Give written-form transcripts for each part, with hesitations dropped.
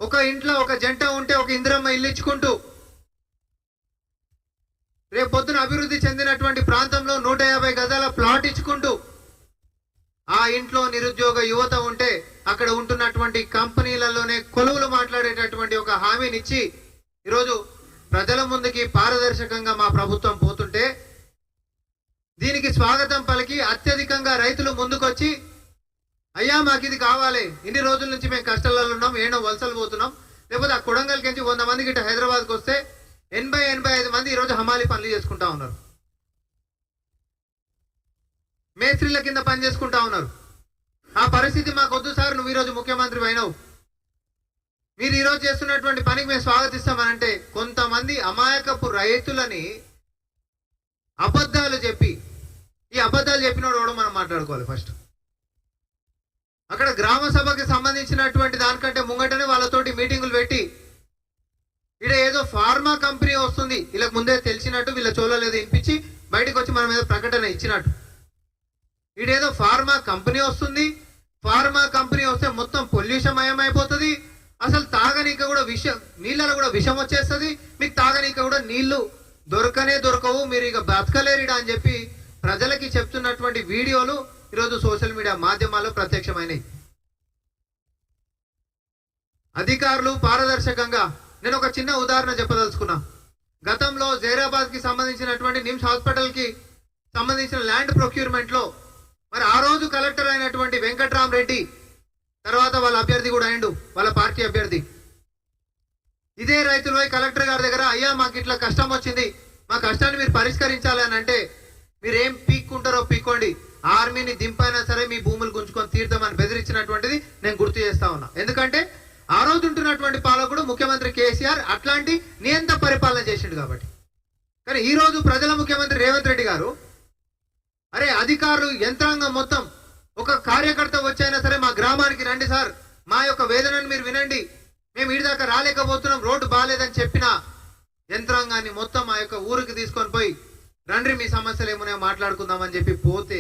ఒక ఇంట్లో ఒక జంట ఉంటే ఒక ఇందిరమ్మ ఇల్లు ఇచ్చుకుంటూ రేపు పొద్దున అభివృద్ధి చెందినటువంటి ప్రాంతంలో 150 గజాల ప్లాట్ ఇచ్చుకుంటూ ఆ ఇంట్లో నిరుద్యోగ యువత ఉంటే అక్కడ ఉంటున్నటువంటి కంపెనీలలోనే కొలువులు మాట్లాడేటటువంటి ఒక హామీనిచ్చి ఈరోజు ప్రజల ముందుకి పారదర్శకంగా మా ప్రభుత్వం పోతుంటే దీనికి స్వాగతం పలికి అత్యధికంగా రైతులు ముందుకొచ్చి అయ్యా మాకు ఇది కావాలి, ఇన్ని రోజుల నుంచి మేము కష్టాలలో ఉన్నాం, ఏడో వలసలు పోతున్నాం, లేకపోతే ఆ కొడంగల్కి నుంచి 100 మంది గిట్ట హైదరాబాద్కి వస్తే 80-85 మంది ఈరోజు హమాలి పనులు చేసుకుంటా ఉన్నారు, మేస్త్రీల కింద పని చేసుకుంటా ఉన్నారు. ఆ పరిస్థితి మాకు వద్దు సార్, నువ్వు ఈరోజు ముఖ్యమంత్రి అయినావు, మీరు ఈరోజు చేస్తున్నటువంటి పనికి మేము స్వాగతిస్తామనంటే కొంతమంది అమాయకపు రైతులని అబద్ధాలు చెప్పి, ఈ అబద్ధాలు చెప్పినోడు మనం మాట్లాడుకోవాలి. ఫస్ట్ అక్కడ గ్రామ సభకి సంబంధించినటువంటి దానికంటే ముంగటనే వాళ్ళతోటి మీటింగులు పెట్టి ఇక్కడ ఏదో ఫార్మా కంపెనీ వస్తుంది, వీళ్ళకి ముందే తెలిసినట్టు వీళ్ళ చోళలేదు వినిపించి బయటకు వచ్చి మన మీద ప్రకటన ఇచ్చినట్టు ఇడేదో ఫార్మా కంపెనీ వస్తుంది, ఫార్మా కంపెనీ వస్తే మొత్తం పొల్యూషన్ మయమైపోతుంది, అసలు తాగనీక కూడా నీళ్ళలో కూడా విషం వచ్చేస్తుంది, మీకు తాగనీక కూడా నీళ్లు దొరకవు, మీరు ఇక బతకలేరిడా అని చెప్పి ప్రజలకి చెప్తున్నటువంటి వీడియోలు ఈరోజు సోషల్ మీడియా మాధ్యమాల్లో ప్రత్యక్షమైనవి. అధికారులు పారదర్శకంగా, నేను ఒక చిన్న ఉదాహరణ చెప్పదలుచుకున్నా. గతంలో జైరాబాద్ కి సంబంధించినటువంటి నిమ్స్ హాస్పిటల్ కి సంబంధించిన ల్యాండ్ ప్రొక్యూర్మెంట్ లో మరి ఆ రోజు కలెక్టర్ అయినటువంటి వెంకట్రామరెడ్డి తర్వాత వాళ్ళ అభ్యర్థి కూడా అయిండు, వాళ్ళ పార్టీ అభ్యర్థి. ఇదే రైతులు పోయి కలెక్టర్ గారి దగ్గర అయ్యా మాకు ఇట్లా కష్టం వచ్చింది, మా కష్టాన్ని మీరు పరిష్కరించాలి అని అంటే మీరేం పీక్కుంటారో పీక్కోండి, ఆర్మీని దింపైనా సరే మీ భూములు గుంజుకొని తీర్థమని బెదిరించినటువంటిది నేను గుర్తు చేస్తా ఉన్నా. ఎందుకంటే ఆ రోజు ఉంటున్నటువంటి పాలకుడు ముఖ్యమంత్రి కేసీఆర్ అట్లాంటి నియంత పరిపాలన చేసిండు కాబట్టి. కానీ ఈ రోజు ప్రజల ముఖ్యమంత్రి రేవంత్ రెడ్డి గారు అరే అధికారులు యంత్రాంగం మొత్తం ఒక కార్యకర్త వచ్చైనా సరే మా గ్రామానికి రండి సార్, మా యొక్క వేదనను మీరు వినండి, మేము ఈ దాకా రాలేకపోతున్నాం, రోడ్డు బాగాలేదని చెప్పిన యంత్రాంగాన్ని మొత్తం ఆ యొక్క ఊరికి తీసుకొని పోయి రండి మీ సమస్యలు ఏమున్నాయో మాట్లాడుకుందామని చెప్పి పోతే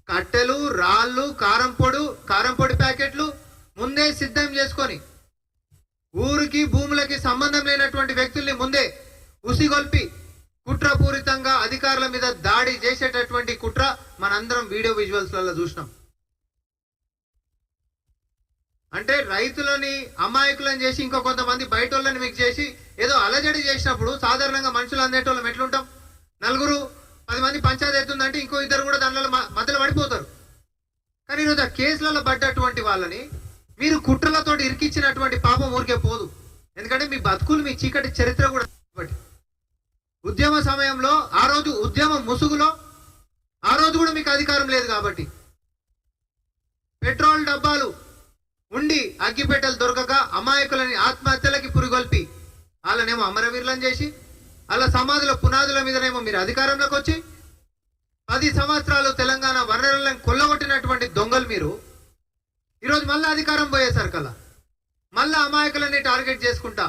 కట్టెలు, రాళ్ళు, కారంపొడి ప్యాకెట్లు ముందే సిద్ధం చేసుకొని ఊరికి భూములకి సంబంధం లేనటువంటి వ్యక్తుల్ని ముందే ఉసిగొల్పి కుట్రపూరితంగా అధికారుల మీద దాడి చేసేటటువంటి కుట్ర మనందరం వీడియో విజువల్స్లలో చూసినాం. అంటే రైతులని అమాయకులను చేసి ఇంకో కొంతమంది బయట వాళ్ళని మీకు చేసి ఏదో అలజడి చేసినప్పుడు సాధారణంగా మనుషులు అందేటోళ్ళం ఎట్లుంటాం, 9-10 మంది పంచాయతీ అవుతుందంటే ఇంకో 2 కూడా దానిలో మధ్యలో పడిపోతారు. కానీ ఈరోజు ఆ కేసులలో పడ్డటువంటి వాళ్ళని మీరు కుట్రలతో ఇరికిచ్చినటువంటి పాపం ఊరికే పోదు. ఎందుకంటే మీ బతుకులు మీ చీకటి చరిత్ర కూడా. ఉద్యమ సమయంలో ఆ రోజు ఉద్యమం ముసుగులో ఆ రోజు కూడా మీకు అధికారం లేదు కాబట్టి పెట్రోల్ డబ్బాలు ఉండి అగ్గిపెట్టెలు దొరకక అమాయకులని ఆత్మహత్యలకి పురిగొల్పి వాళ్ళనేమో అమరవీరులను చేసి వాళ్ళ సమాధుల పునాదుల మీదనేమో మీరు అధికారంలోకి వచ్చి 10 సంవత్సరాలు తెలంగాణ వనరులను కొల్లగొట్టినటువంటి దొంగలు మీరు ఈరోజు మళ్ళీ అధికారం పోయేసరికల్లా మళ్ళీ అమాయకులని టార్గెట్ చేసుకుంటా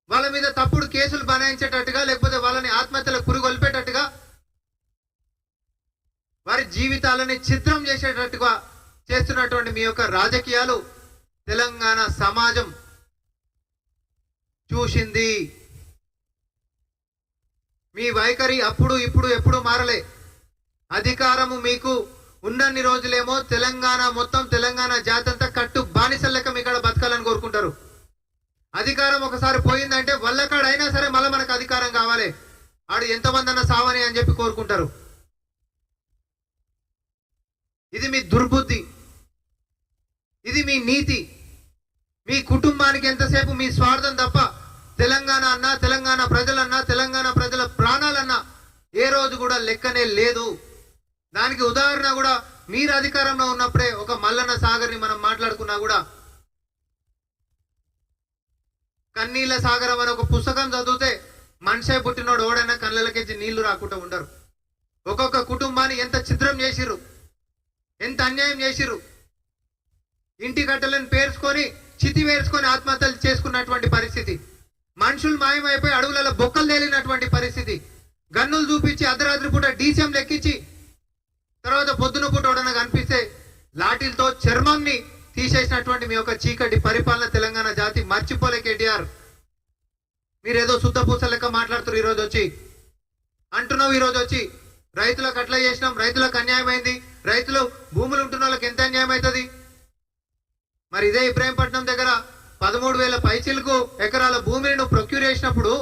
వాళ్ళ మీద తప్పుడు కేసులు బనాయించేటట్టుగా లేకపోతే వాళ్ళని ఆత్మహత్యలకు పురిగొల్పేటట్టుగా వారి జీవితాలని ఛిద్రం చేసేటట్టుగా చేస్తున్నటువంటి మీ యొక్క రాజకీయాలు తెలంగాణ సమాజం చూసింది. మీ వైఖరి అప్పుడు ఇప్పుడు ఎప్పుడు మారలే. అధికారము మీకు ఉన్నన్ని రోజులేమో తెలంగాణ మొత్తం తెలంగాణ జాతి అంతా కట్టు బానిసల లెక్క మీ కాడ బతకాలని కోరుకుంటారు. అధికారం ఒకసారి పోయిందంటే వల్లకాడైనా సరే మళ్ళీ మనకు అధికారం కావాలి, ఆడు ఎంతమంది అన్న సావని అని చెప్పి కోరుకుంటారు. ఇది మీ దుర్బుద్ధి, ఇది మీ నీతి. మీ కుటుంబానికి ఎంతసేపు మీ స్వార్థం తప్ప తెలంగాణ అన్నా, తెలంగాణ ప్రజలన్నా, తెలంగాణ ప్రజల ప్రాణాలన్నా ఏ రోజు కూడా లెక్కనే లేదు. దానికి ఉదాహరణ కూడా మీరు అధికారంలో ఉన్నప్పుడే ఒక మల్లన్న సాగర్ని మనం మాట్లాడుకున్నా కూడా కన్నీళ్ళ సాగరం అని ఒక పుస్తకం చదివితే మనిషే పుట్టినోడు ఓడైనా కళ్ళలకెచ్చి నీళ్లు రాకుండా ఉండరు. ఒక్కొక్క కుటుంబాన్ని ఎంత ఛిద్రం చేసిర్రు, ఎంత అన్యాయం చేసిర్రు. ఇంటి కట్టలను పేర్చుకొని చితి వేర్చుకొని ఆత్మహత్యలు చేసుకున్నటువంటి పరిస్థితి, మనుషులు మాయమైపోయి అడవులలో బొక్కలు తేలినటువంటి పరిస్థితి, గన్నులు చూపించి అర్ధరాత్రి పూట డీసీఎం లెక్కించి తర్వాత పొద్దున పూట ఓడన కనిపిస్తే లాఠీలతో చర్మంని తీసేసినటువంటి మీ యొక్క చీకటి పరిపాలన తెలంగాణ జాతి మర్చిపోలే కేటీఆర్. మీరేదో శుద్ధ పూస లెక్క మాట్లాడుతున్నారు ఈరోజు వచ్చి, అంటున్నావు ఈరోజు వచ్చి రైతులకు అట్లా చేసినాం, రైతులకు అన్యాయం అయింది, రైతులు భూములు ఉంటున్న వాళ్ళకి ఎంత అన్యాయం అవుతుంది. మరి ఇదే ఇబ్రాహీంపట్నం దగ్గర 13,000 పైచిలకు ఎకరాల భూమిని నువ్వు ప్రొక్యూర్ చేసినప్పుడు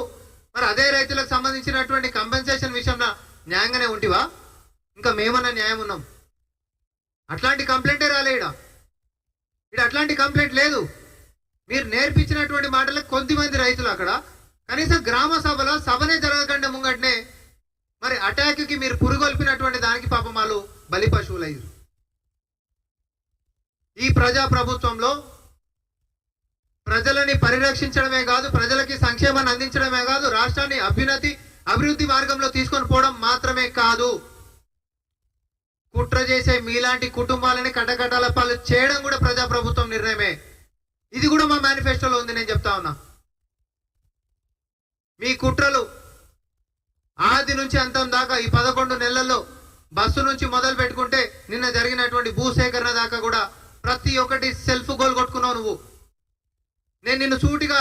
మరి అదే రైతులకు సంబంధించినటువంటి కంపెన్సేషన్ విషయంలో న్యాయంగానే ఉంటివా? ఇంకా మేమన్నా న్యాయం ఉన్నాం? అట్లాంటి కంప్లైంటే రాలే ఇక్కడ అట్లాంటి కంప్లైంట్ లేదు. మీరు నేర్పించినటువంటి మాటలకు కొద్దిమంది రైతులు అక్కడ కనీసం గ్రామ సభలో సభనే జరగకుండా ముంగట్నే మరి అటాక్కి మీరు పురుగొల్పినటువంటి దానికి పాపం వాళ్ళు బలి పశువులయ్యారు. ఈ ప్రజా ప్రభుత్వంలో ప్రజలని పరిరక్షించడమే కాదు, ప్రజలకి సంక్షేమాన్ని అందించడమే కాదు, రాష్ట్రాన్ని అభివృద్ధి మార్గంలో తీసుకొని పోవడం మాత్రమే కాదు, కుట్ర చేసే మీలాంటి కుటుంబాలని కటకటాల పాలు చేయడం కూడా ప్రజా ప్రభుత్వం నిర్ణయమే. ఇది కూడా మా మేనిఫెస్టోలో ఉంది. నేను చెప్తా ఉన్నా, మీ కుట్రలు ఆది నుంచి అంతం దాకా ఈ 11 నెలల్లో బస్సు నుంచి మొదలు పెట్టుకుంటే నిన్న జరిగినటువంటి భూసేకరణ దాకా కూడా ప్రతి ఒక్కటి సెల్ఫ్ గోల్ కొట్టుకున్నావు నువ్వు. నేను నిన్ను సూటిగా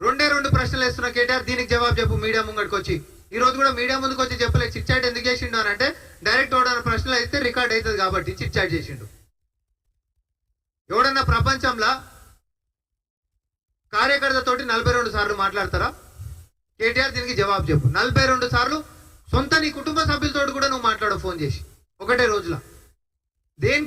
2 ప్రశ్నలు వేస్తున్నా కేటీఆర్, దీనికి జవాబు చెప్పు మీడియా ముంగడికి వచ్చి. ఈ రోజు కూడా మీడియా ముందుకు వచ్చి చెప్పలేదు చిట్ చాట్ ఎందుకు చేసిండు అని అంటే డైరెక్ట్ ఎవడన్నా ప్రశ్నలు అయితే రికార్డ్ అవుతుంది కాబట్టి చిట్ చాట్ చేసిండు. ఎవడన్నా ప్రపంచంలో కార్యకర్తతోటి 42 సార్లు మాట్లాడతారా? కేటీఆర్ దీనికి జవాబు చెప్పు. 42 సార్లు సొంత నీ కుటుంబ సభ్యులతో కూడా నువ్వు మాట్లాడవు ఫోన్ చేసి ఒకటే రోజులో. దేని